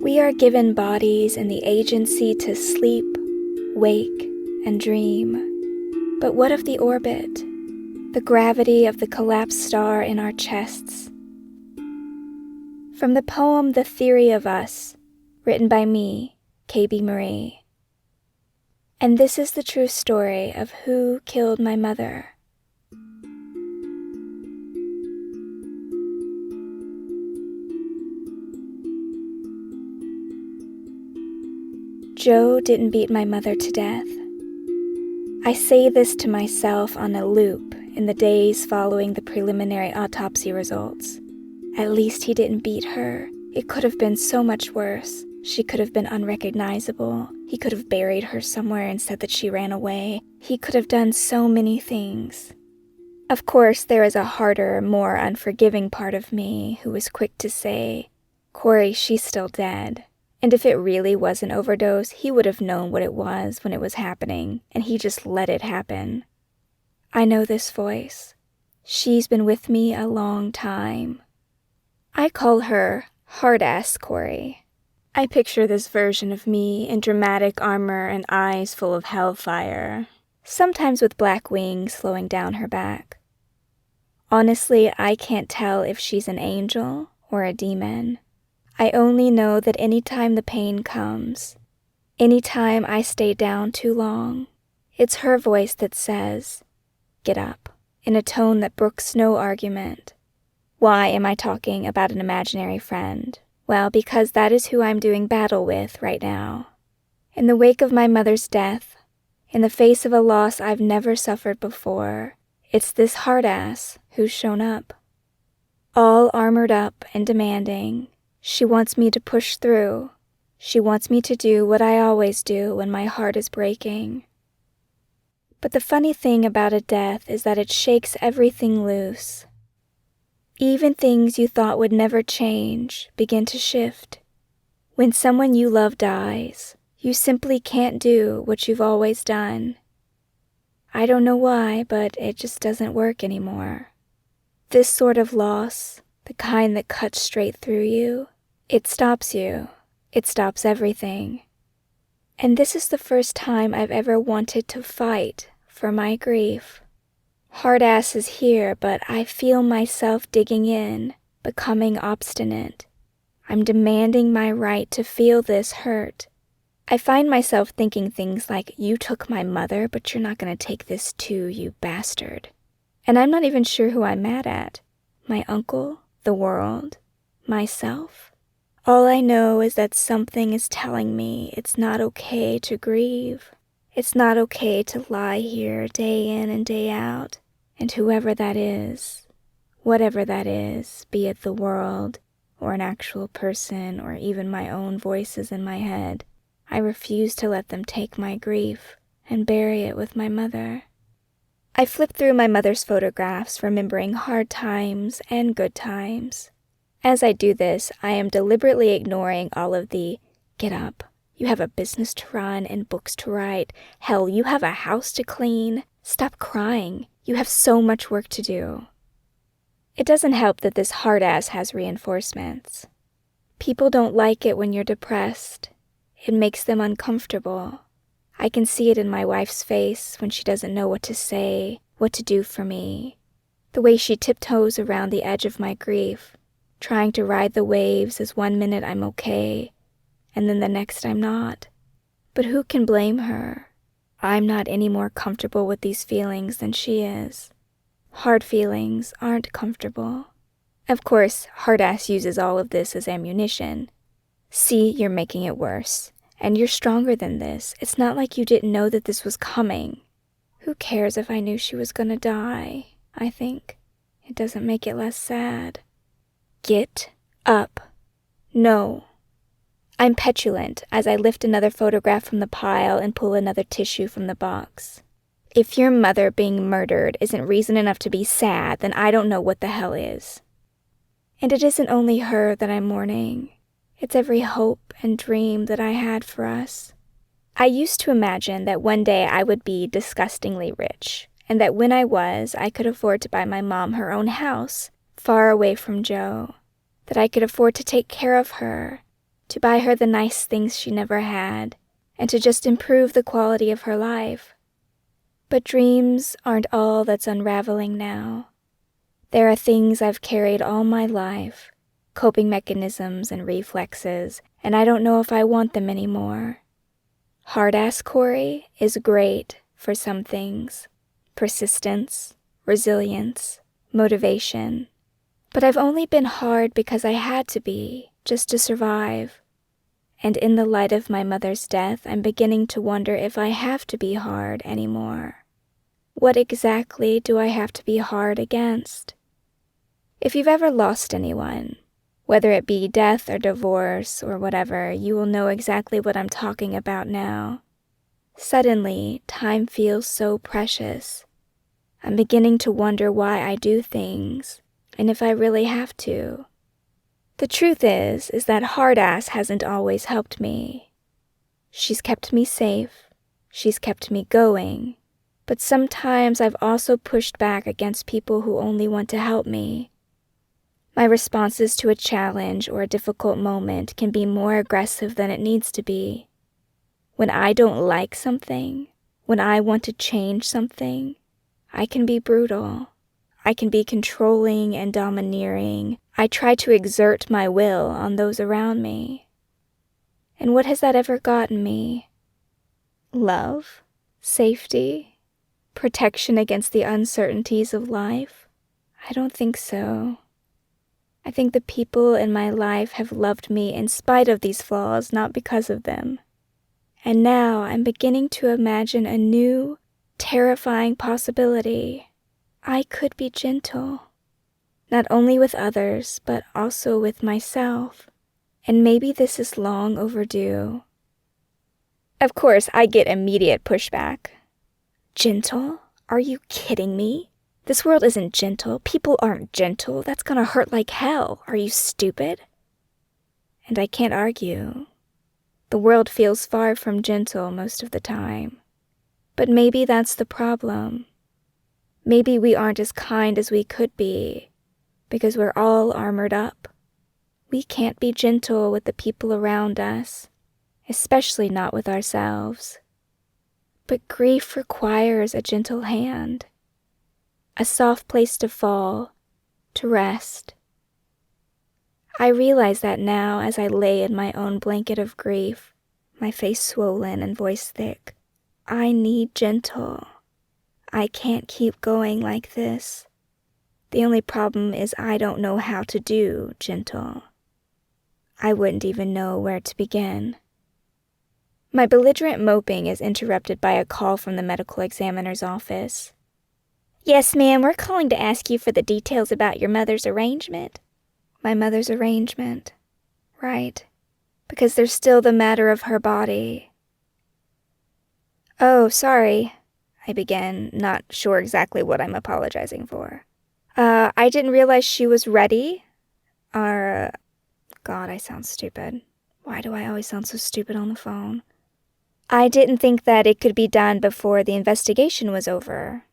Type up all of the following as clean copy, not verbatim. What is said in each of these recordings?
We are given bodies and the agency to sleep, wake, and dream. But what of the orbit? The gravity of the collapsed star in our chests? From the poem The Theory of Us, written by me, K.B. Marie. And this is the true story of who killed my mother. Joe didn't beat my mother to death. I say this to myself on a loop in the days following the preliminary autopsy results. At least he didn't beat her. It could have been so much worse. She could have been unrecognizable. He could have buried her somewhere and said that she ran away. He could have done so many things. Of course, there is a harder, more unforgiving part of me who was quick to say, "Kory, she's still dead." And if it really was an overdose, he would have known what it was when it was happening, and he just let it happen. I know this voice. She's been with me a long time. I call her hard-ass Kory. I picture this version of me in dramatic armor and eyes full of hellfire, sometimes with black wings flowing down her back. Honestly, I can't tell if she's an angel or a demon. I only know that anytime the pain comes, anytime I stay down too long, it's her voice that says, "Get up," in a tone that brooks no argument. Why am I talking about an imaginary friend? Well, because that is who I'm doing battle with right now. In the wake of my mother's death, in the face of a loss I've never suffered before, it's this hard-ass who's shown up. All armored up and demanding. She wants me to push through. She wants me to do what I always do when my heart is breaking. But the funny thing about a death is that it shakes everything loose. Even things you thought would never change begin to shift. When someone you love dies, you simply can't do what you've always done. I don't know why, but it just doesn't work anymore. This sort of loss, the kind that cuts straight through you, it stops you. It stops everything. And this is the first time I've ever wanted to fight for my grief. Hard-ass is here, but I feel myself digging in, becoming obstinate. I'm demanding my right to feel this hurt. I find myself thinking things like, "You took my mother, but you're not going to take this too, you bastard." And I'm not even sure who I'm mad at. My uncle? The world? Myself? All I know is that something is telling me it's not okay to grieve. It's not okay to lie here day in and day out, and whoever that is, whatever that is, be it the world, or an actual person, or even my own voices in my head, I refuse to let them take my grief and bury it with my mother. I flip through my mother's photographs, remembering hard times and good times. As I do this, I am deliberately ignoring all of the, "Get up, you have a business to run and books to write. Hell, you have a house to clean. Stop crying, you have so much work to do." It doesn't help that this hard-ass has reinforcements. People don't like it when you're depressed. It makes them uncomfortable. I can see it in my wife's face when she doesn't know what to say, what to do for me. The way she tiptoes around the edge of my grief, trying to ride the waves as one minute I'm okay, and then the next I'm not. But who can blame her? I'm not any more comfortable with these feelings than she is. Hard feelings aren't comfortable. Of course, hard-ass uses all of this as ammunition. "See, you're making it worse. And you're stronger than this. It's not like you didn't know that this was coming." Who cares if I knew she was gonna die, I think. It doesn't make it less sad. Get up. No. I'm petulant as I lift another photograph from the pile and pull another tissue from the box. If your mother being murdered isn't reason enough to be sad, then I don't know what the hell is. And it isn't only her that I'm mourning. It's every hope and dream that I had for us. I used to imagine that one day I would be disgustingly rich, and that when I was, I could afford to buy my mom her own house, far away from Joe, that I could afford to take care of her, to buy her the nice things she never had, and to just improve the quality of her life. But dreams aren't all that's unraveling now. There are things I've carried all my life, coping mechanisms and reflexes, and I don't know if I want them anymore. Hard-ass Kory is great for some things. Persistence, resilience, motivation. But I've only been hard because I had to be, just to survive. And in the light of my mother's death, I'm beginning to wonder if I have to be hard anymore. What exactly do I have to be hard against? If you've ever lost anyone, whether it be death or divorce or whatever, you will know exactly what I'm talking about now. Suddenly, time feels so precious. I'm beginning to wonder why I do things, and if I really have to. The truth is that hard-ass hasn't always helped me. She's kept me safe, she's kept me going, but sometimes I've also pushed back against people who only want to help me. My responses to a challenge or a difficult moment can be more aggressive than it needs to be. When I don't like something, when I want to change something, I can be brutal. I can be controlling and domineering. I try to exert my will on those around me. And what has that ever gotten me? Love? Safety? Protection against the uncertainties of life? I don't think so. I think the people in my life have loved me in spite of these flaws, not because of them. And now I'm beginning to imagine a new, terrifying possibility. I could be gentle, not only with others, but also with myself. And maybe this is long overdue. Of course, I get immediate pushback. Gentle? Are you kidding me? This world isn't gentle. People aren't gentle. That's gonna hurt like hell. Are you stupid? And I can't argue. The world feels far from gentle most of the time. But maybe that's the problem. Maybe we aren't as kind as we could be, because we're all armored up. We can't be gentle with the people around us, especially not with ourselves. But grief requires a gentle hand, a soft place to fall, to rest. I realize that now as I lay in my own blanket of grief, my face swollen and voice thick. I need gentle. I can't keep going like this. The only problem is I don't know how to do gentle. I wouldn't even know where to begin. My belligerent moping is interrupted by a call from the medical examiner's office. Yes, ma'am, we're calling to ask you for the details about your mother's arrangement. My mother's arrangement. Right. Because there's still the matter of her body. Oh, sorry, I began, not sure exactly what I'm apologizing for. I didn't realize she was ready. God, I sound stupid. Why do I always sound so stupid on the phone? I didn't think that it could be done before the investigation was over.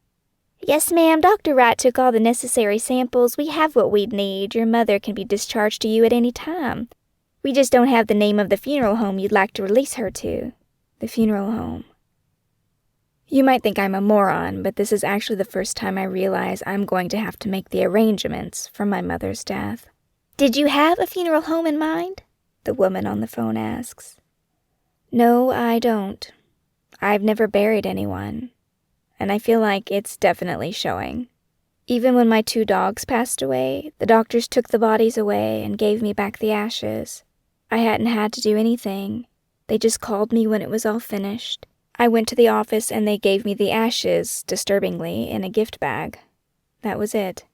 Yes, ma'am, Dr. Wright took all the necessary samples. We have what we'd need. Your mother can be discharged to you at any time. We just don't have the name of the funeral home you'd like to release her to. The funeral home. You might think I'm a moron, but this is actually the first time I realize I'm going to have to make the arrangements for my mother's death. Did you have a funeral home in mind? The woman on the phone asks. No, I don't. I've never buried anyone, and I feel like it's definitely showing. Even when my 2 dogs passed away, the doctors took the bodies away and gave me back the ashes. I hadn't had to do anything. They just called me when it was all finished. I went to the office and they gave me the ashes, disturbingly, in a gift bag. That was it.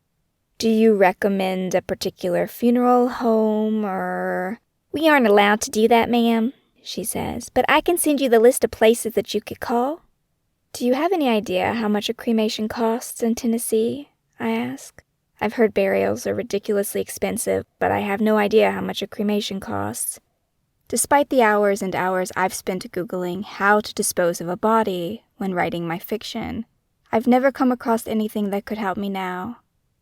Do you recommend a particular funeral home or... We aren't allowed to do that, ma'am, she says, but I can send you the list of places that you could call. Do you have any idea how much a cremation costs in Tennessee? I ask. I've heard burials are ridiculously expensive, but I have no idea how much a cremation costs. Despite the hours and hours I've spent Googling how to dispose of a body when writing my fiction, I've never come across anything that could help me now.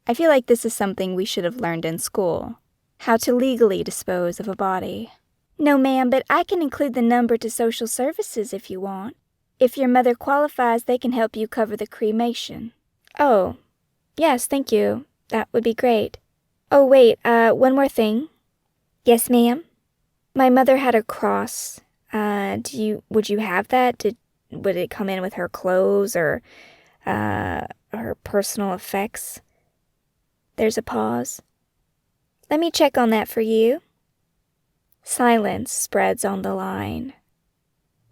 I feel like this is something we should have learned in school. How to legally dispose of a body. No, ma'am, but I can include the number to social services if you want. If your mother qualifies, they can help you cover the cremation. Oh, yes, thank you. That would be great. Oh, wait, one more thing. Yes, ma'am? My mother had a cross. Would you have that? Would it come in with her clothes or, her personal effects? There's a pause. Let me check on that for you. Silence spreads on the line.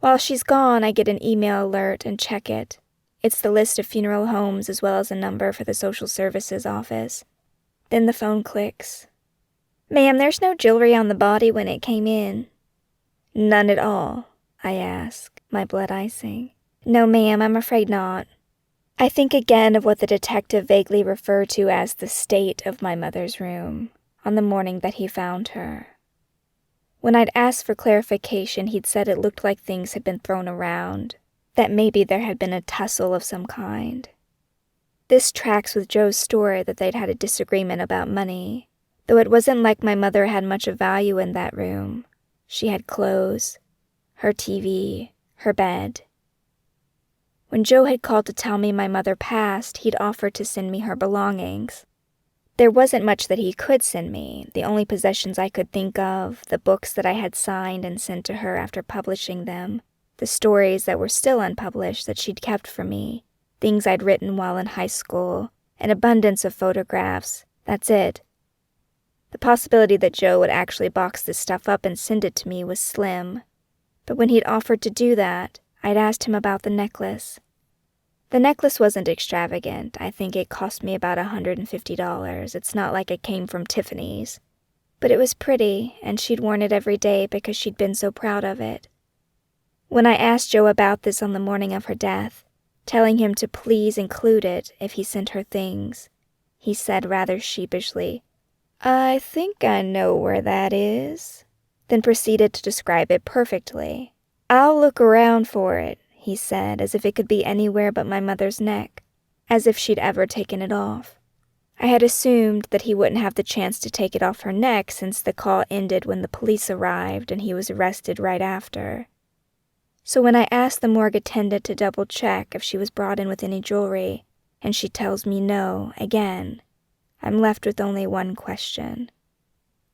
While she's gone, I get an email alert and check it. It's the list of funeral homes as well as a number for the social services office. Then the phone clicks. Ma'am, there's no jewelry on the body when it came in. None at all, I ask, my blood icing. No, ma'am, I'm afraid not. I think again of what the detective vaguely referred to as the state of my mother's room on the morning that he found her. When I'd asked for clarification, he'd said it looked like things had been thrown around, that maybe there had been a tussle of some kind. This tracks with Joe's story that they'd had a disagreement about money, though it wasn't like my mother had much of value in that room. She had clothes, her TV, her bed. When Joe had called to tell me my mother passed, he'd offered to send me her belongings. There wasn't much that he could send me. The only possessions I could think of, the books that I had signed and sent to her after publishing them, the stories that were still unpublished that she'd kept for me, things I'd written while in high school, an abundance of photographs. That's it. The possibility that Joe would actually box this stuff up and send it to me was slim. But when he'd offered to do that, I'd asked him about the necklace. The necklace wasn't extravagant. I think it cost me about $150. It's not like it came from Tiffany's. But it was pretty, and she'd worn it every day because she'd been so proud of it. When I asked Joe about this on the morning of her death, telling him to please include it if he sent her things, he said rather sheepishly, "I think I know where that is," then proceeded to describe it perfectly. "I'll look around for it," he said, as if it could be anywhere but my mother's neck, as if she'd ever taken it off. I had assumed that he wouldn't have the chance to take it off her neck since the call ended when the police arrived and he was arrested right after. So when I asked the morgue attendant to double-check if she was brought in with any jewelry, and she tells me no again, I'm left with only one question.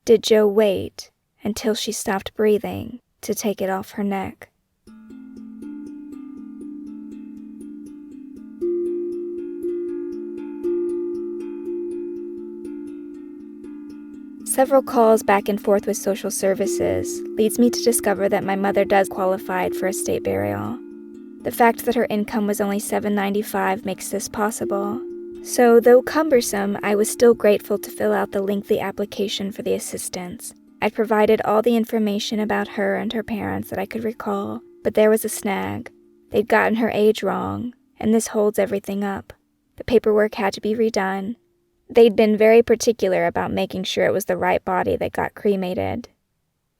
Did Joe wait until she stopped breathing to take it off her neck? Several calls back and forth with social services leads me to discover that my mother does qualify for estate burial. The fact that her income was only $795 makes this possible. So, though cumbersome, I was still grateful to fill out the lengthy application for the assistance. I'd provided all the information about her and her parents that I could recall, but there was a snag. They'd gotten her age wrong, and this holds everything up. The paperwork had to be redone. They'd been very particular about making sure it was the right body that got cremated.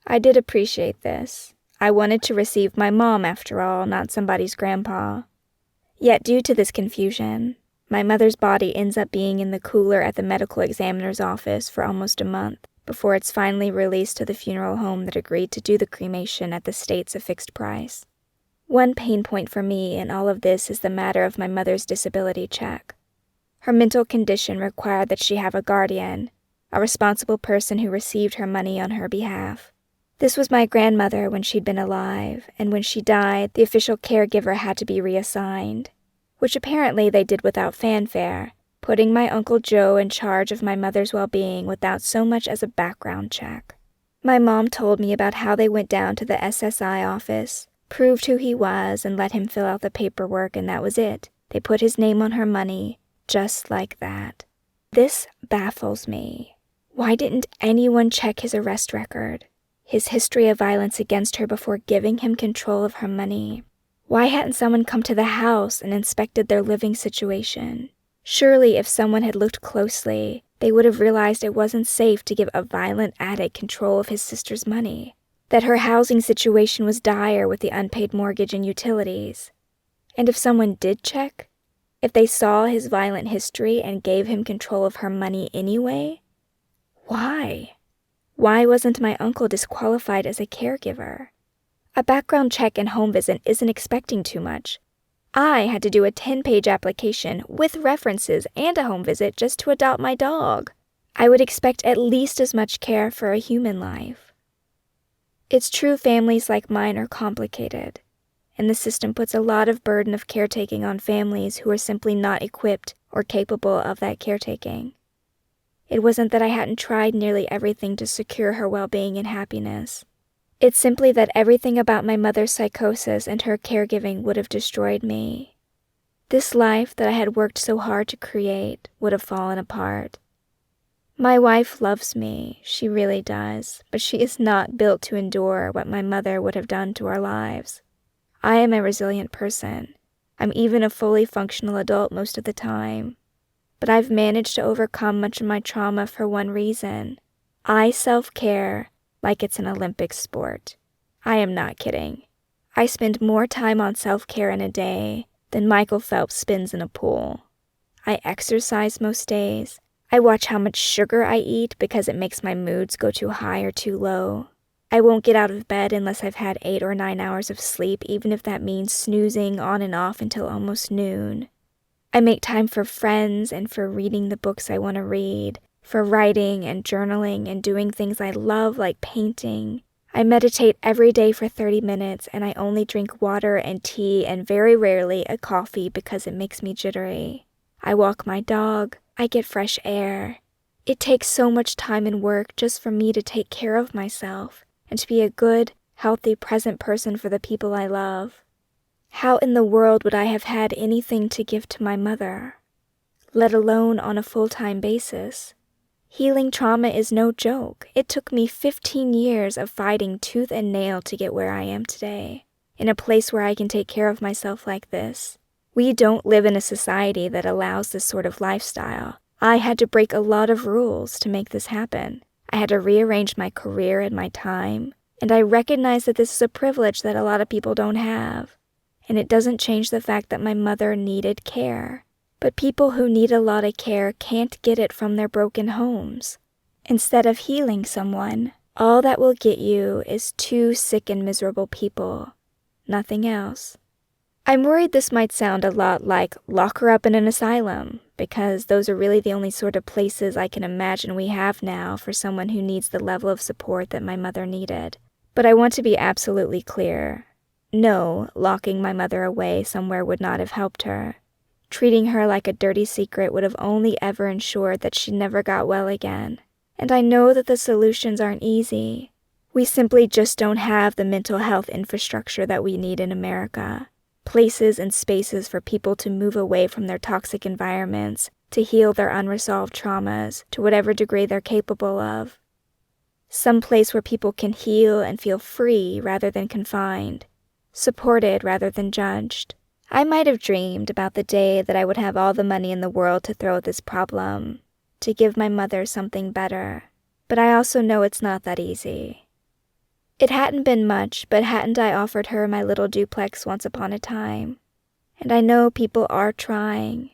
I did appreciate this. I wanted to receive my mom, after all, not somebody's grandpa. Yet due to this confusion, my mother's body ends up being in the cooler at the medical examiner's office for almost a month before it's finally released to the funeral home that agreed to do the cremation at the state's a fixed price. One pain point for me in all of this is the matter of my mother's disability check. Her mental condition required that she have a guardian, a responsible person who received her money on her behalf. This was my grandmother when she'd been alive, and when she died, the official caregiver had to be reassigned, which apparently they did without fanfare, putting my Uncle Joe in charge of my mother's well-being without so much as a background check. My mom told me about how they went down to the SSI office, proved who he was, and let him fill out the paperwork, and that was it. They put his name on her money, just like that. This baffles me. Why didn't anyone check his arrest record, his history of violence against her before giving him control of her money? Why hadn't someone come to the house and inspected their living situation? Surely if someone had looked closely, they would have realized it wasn't safe to give a violent addict control of his sister's money, that her housing situation was dire with the unpaid mortgage and utilities. And if someone did check, if they saw his violent history and gave him control of her money anyway, why? Why wasn't my uncle disqualified as a caregiver? A background check and home visit isn't expecting too much. I had to do a 10-page application with references and a home visit just to adopt my dog. I would expect at least as much care for a human life. It's true families like mine are complicated, and the system puts a lot of burden of caretaking on families who are simply not equipped or capable of that caretaking. It wasn't that I hadn't tried nearly everything to secure her well-being and happiness. It's simply that everything about my mother's psychosis and her caregiving would have destroyed me. This life that I had worked so hard to create would have fallen apart. My wife loves me, she really does, but she is not built to endure what my mother would have done to our lives. I am a resilient person. I'm even a fully functional adult most of the time. But I've managed to overcome much of my trauma for one reason. I self-care like it's an Olympic sport. I am not kidding. I spend more time on self-care in a day than Michael Phelps spends in a pool. I exercise most days. I watch how much sugar I eat because it makes my moods go too high or too low. I won't get out of bed unless I've had 8 or 9 hours of sleep, even if that means snoozing on and off until almost noon. I make time for friends and for reading the books I want to read, for writing and journaling and doing things I love like painting. I meditate every day for 30 minutes and I only drink water and tea and very rarely a coffee because it makes me jittery. I walk my dog. I get fresh air. It takes so much time and work just for me to take care of myself and to be a good, healthy, present person for the people I love. How in the world would I have had anything to give to my mother, let alone on a full-time basis? Healing trauma is no joke. It took me 15 years of fighting tooth and nail to get where I am today, in a place where I can take care of myself like this. We don't live in a society that allows this sort of lifestyle. I had to break a lot of rules to make this happen. I had to rearrange my career and my time, and I recognize that this is a privilege that a lot of people don't have. And it doesn't change the fact that my mother needed care. But people who need a lot of care can't get it from their broken homes. Instead of healing someone, all that will get you is 2 sick and miserable people. Nothing else. I'm worried this might sound a lot like lock her up in an asylum, because those are really the only sort of places I can imagine we have now for someone who needs the level of support that my mother needed. But I want to be absolutely clear. No, locking my mother away somewhere would not have helped her. Treating her like a dirty secret would have only ever ensured that she never got well again. And I know that the solutions aren't easy. We simply just don't have the mental health infrastructure that we need in America. Places and spaces for people to move away from their toxic environments, to heal their unresolved traumas to whatever degree they're capable of. Some place where people can heal and feel free rather than confined. Supported rather than judged. I might have dreamed about the day that I would have all the money in the world to throw at this problem, to give my mother something better, but I also know it's not that easy. It hadn't been much, but hadn't I offered her my little duplex once upon a time? And I know people are trying.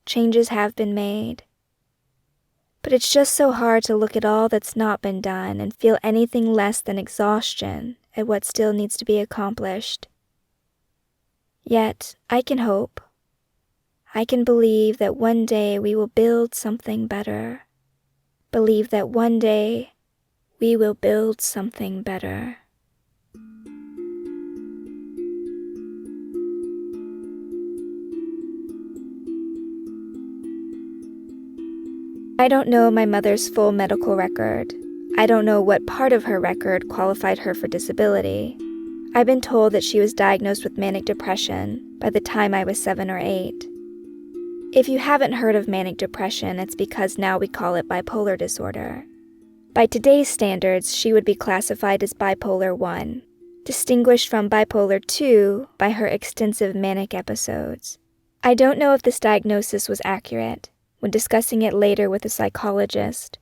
Changes have been made. But it's just so hard to look at all that's not been done and feel anything less than exhaustion at what still needs to be accomplished. Yet, I can hope. I can believe that one day we will build something better. Believe that one day we will build something better. I don't know my mother's full medical record. I don't know what part of her record qualified her for disability. I've been told that she was diagnosed with manic depression by the time I was 7 or 8. If you haven't heard of manic depression, it's because now we call it bipolar disorder. By today's standards, she would be classified as bipolar 1, distinguished from bipolar 2 by her extensive manic episodes. I don't know if this diagnosis was accurate. When discussing it later with a psychologist,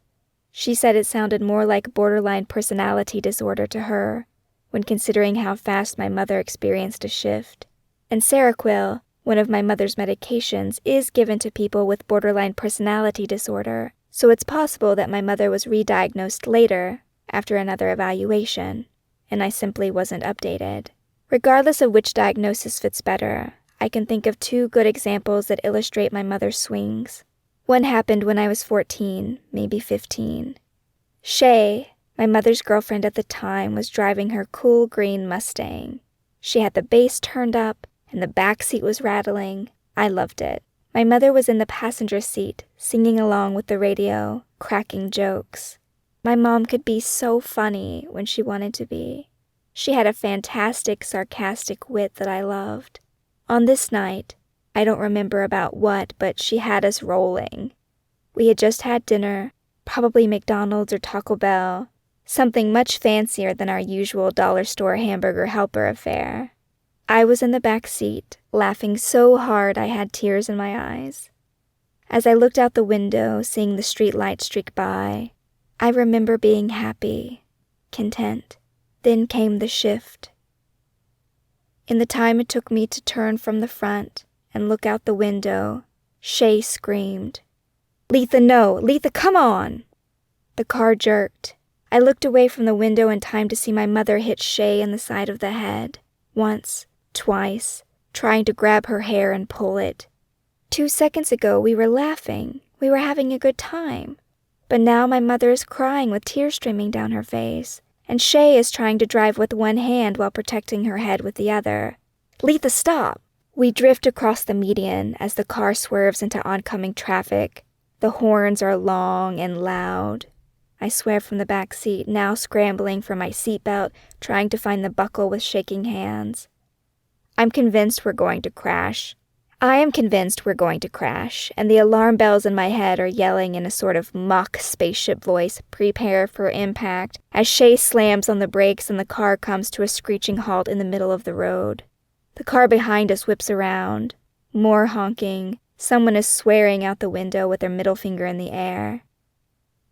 she said it sounded more like borderline personality disorder to her, when considering how fast my mother experienced a shift. And Seroquel, one of my mother's medications, is given to people with borderline personality disorder, so it's possible that my mother was re-diagnosed later, after another evaluation, and I simply wasn't updated. Regardless of which diagnosis fits better, I can think of 2 good examples that illustrate my mother's swings. One happened when I was 14, maybe 15. Shay, my mother's girlfriend at the time, was driving her cool green Mustang. She had the bass turned up, and the back seat was rattling. I loved it. My mother was in the passenger seat, singing along with the radio, cracking jokes. My mom could be so funny when she wanted to be. She had a fantastic, sarcastic wit that I loved. On this night, I don't remember about what, but she had us rolling. We had just had dinner, probably McDonald's or Taco Bell, something much fancier than our usual dollar store hamburger helper affair. I was in the back seat, laughing so hard I had tears in my eyes. As I looked out the window, seeing the street light streak by, I remember being happy, content. Then came the shift. In the time it took me to turn from the front and look out the window, Shay screamed, "Letha, no! Letha, come on!" The car jerked. I looked away from the window in time to see my mother hit Shay in the side of the head. Once, twice, trying to grab her hair and pull it. 2 seconds ago we were laughing. We were having a good time. But now my mother is crying with tears streaming down her face, and Shay is trying to drive with one hand while protecting her head with the other. "Letha, stop!" We drift across the median as the car swerves into oncoming traffic. The horns are long and loud. I swear from the back seat, now scrambling for my seatbelt, trying to find the buckle with shaking hands. I'm convinced we're going to crash. I am convinced we're going to crash, and the alarm bells in my head are yelling in a sort of mock spaceship voice, "Prepare for impact," as Shay slams on the brakes and the car comes to a screeching halt in the middle of the road. The car behind us whips around. More honking. Someone is swearing out the window with their middle finger in the air.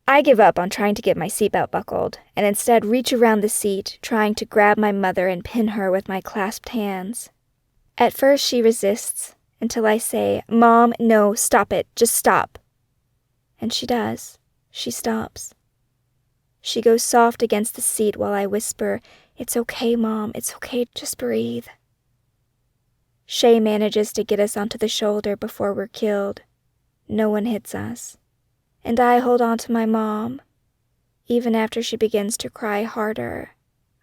I give up on trying to get my seatbelt buckled, and instead reach around the seat, trying to grab my mother and pin her with my clasped hands. At first she resists, until I say, "Mom, no, stop it, just stop." And she does. She stops. She goes soft against the seat while I whisper, "It's okay, Mom, it's okay, just breathe." Shay manages to get us onto the shoulder before we're killed. No one hits us. And I hold on to my mom. Even after she begins to cry harder,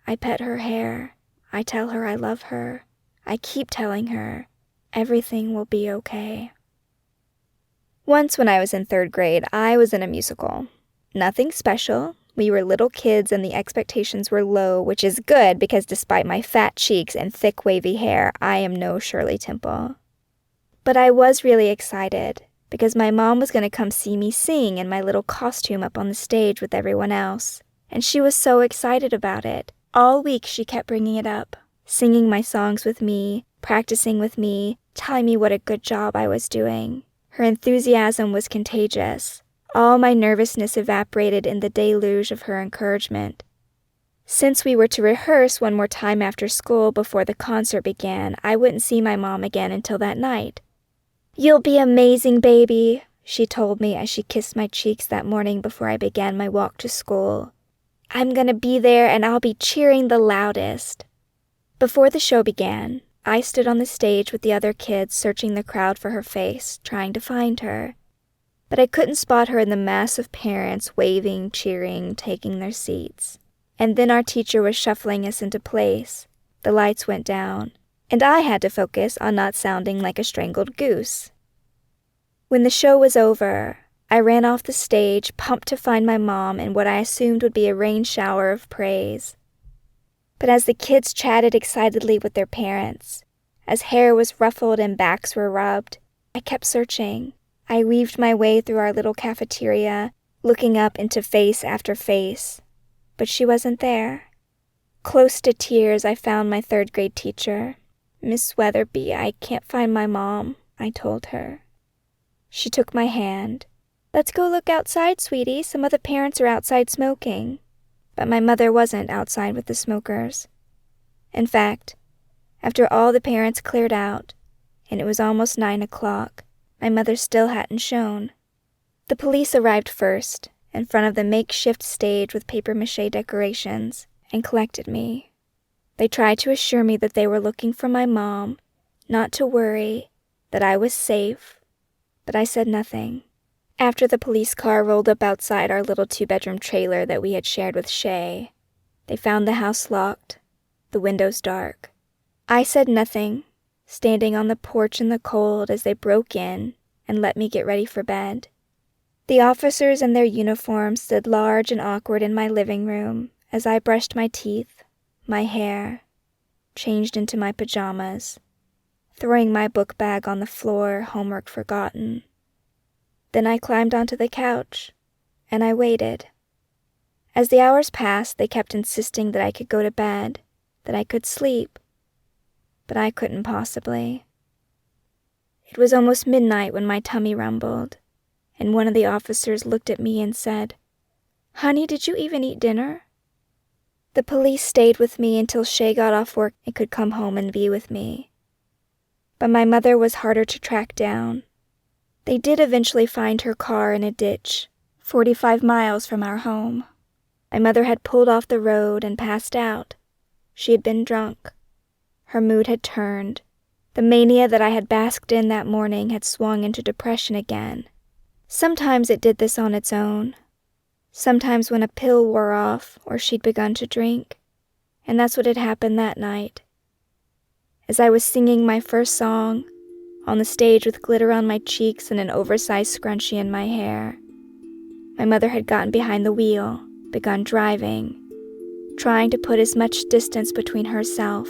I pet her hair. I tell her I love her. I keep telling her, everything will be okay. Once when I was in 3rd grade, I was in a musical. Nothing special. We were little kids and the expectations were low, which is good because despite my fat cheeks and thick wavy hair, I am no Shirley Temple. But I was really excited because my mom was going to come see me sing in my little costume up on the stage with everyone else. And she was so excited about it. All week she kept bringing it up, singing my songs with me, practicing with me, telling me what a good job I was doing. Her enthusiasm was contagious. All my nervousness evaporated in the deluge of her encouragement. Since we were to rehearse one more time after school before the concert began, I wouldn't see my mom again until that night. "You'll be amazing, baby," she told me as she kissed my cheeks that morning before I began my walk to school. "I'm gonna be there and I'll be cheering the loudest." Before the show began, I stood on the stage with the other kids searching the crowd for her face, trying to find her. But I couldn't spot her in the mass of parents waving, cheering, taking their seats. And then our teacher was shuffling us into place. The lights went down, and I had to focus on not sounding like a strangled goose. When the show was over, I ran off the stage, pumped to find my mom in what I assumed would be a rain shower of praise. But as the kids chatted excitedly with their parents, as hair was ruffled and backs were rubbed, I kept searching. I weaved my way through our little cafeteria, looking up into face after face. But she wasn't there. Close to tears, I found my 3rd grade teacher. "Miss Weatherby, I can't find my mom," I told her. She took my hand. "Let's go look outside, sweetie. Some of the parents are outside smoking." But my mother wasn't outside with the smokers. In fact, after all the parents cleared out, and it was almost 9 o'clock, my mother still hadn't shown. The police arrived first, in front of the makeshift stage with papier-mâché decorations and collected me. They tried to assure me that they were looking for my mom, not to worry, that I was safe, but I said nothing. After the police car rolled up outside our little 2-bedroom trailer that we had shared with Shay, they found the house locked, the windows dark. I said nothing, standing on the porch in the cold as they broke in and let me get ready for bed. The officers in their uniforms stood large and awkward in my living room as I brushed my teeth, my hair, changed into my pajamas, throwing my book bag on the floor, homework forgotten. Then I climbed onto the couch, and I waited. As the hours passed, they kept insisting that I could go to bed, that I could sleep, but I couldn't possibly. It was almost midnight when my tummy rumbled, and one of the officers looked at me and said, "Honey, did you even eat dinner?" The police stayed with me until Shay got off work and could come home and be with me. But my mother was harder to track down. They did eventually find her car in a ditch, 45 miles from our home. My mother had pulled off the road and passed out. She had been drunk. Her mood had turned. The mania that I had basked in that morning had swung into depression again. Sometimes it did this on its own. Sometimes when a pill wore off or she'd begun to drink. And that's what had happened that night. As I was singing my first song, on the stage with glitter on my cheeks and an oversized scrunchie in my hair, my mother had gotten behind the wheel, begun driving, trying to put as much distance between herself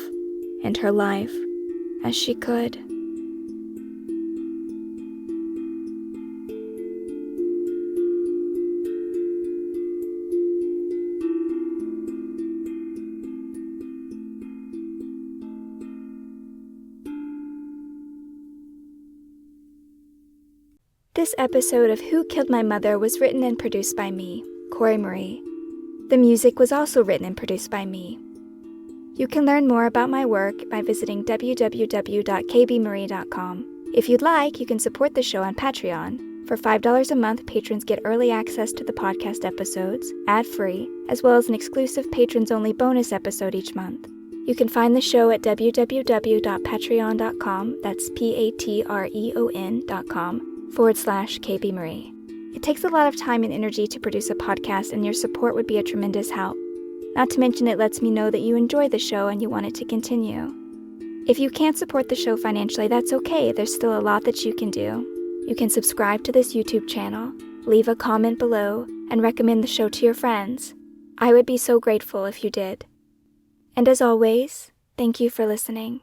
and her life as she could. This episode of Who Killed My Mother was written and produced by me, Kory M. The music was also written and produced by me. You can learn more about my work by visiting www.kbmarie.com. If you'd like, you can support the show on Patreon. For $5 a month, patrons get early access to the podcast episodes, ad-free, as well as an exclusive patrons-only bonus episode each month. You can find the show at www.patreon.com, that's patreon.com/kbmarie. It takes a lot of time and energy to produce a podcast, and your support would be a tremendous help. Not to mention it lets me know that you enjoy the show and you want it to continue. If you can't support the show financially, that's okay. There's still a lot that you can do. You can subscribe to this YouTube channel, leave a comment below, and recommend the show to your friends. I would be so grateful if you did. And as always, thank you for listening.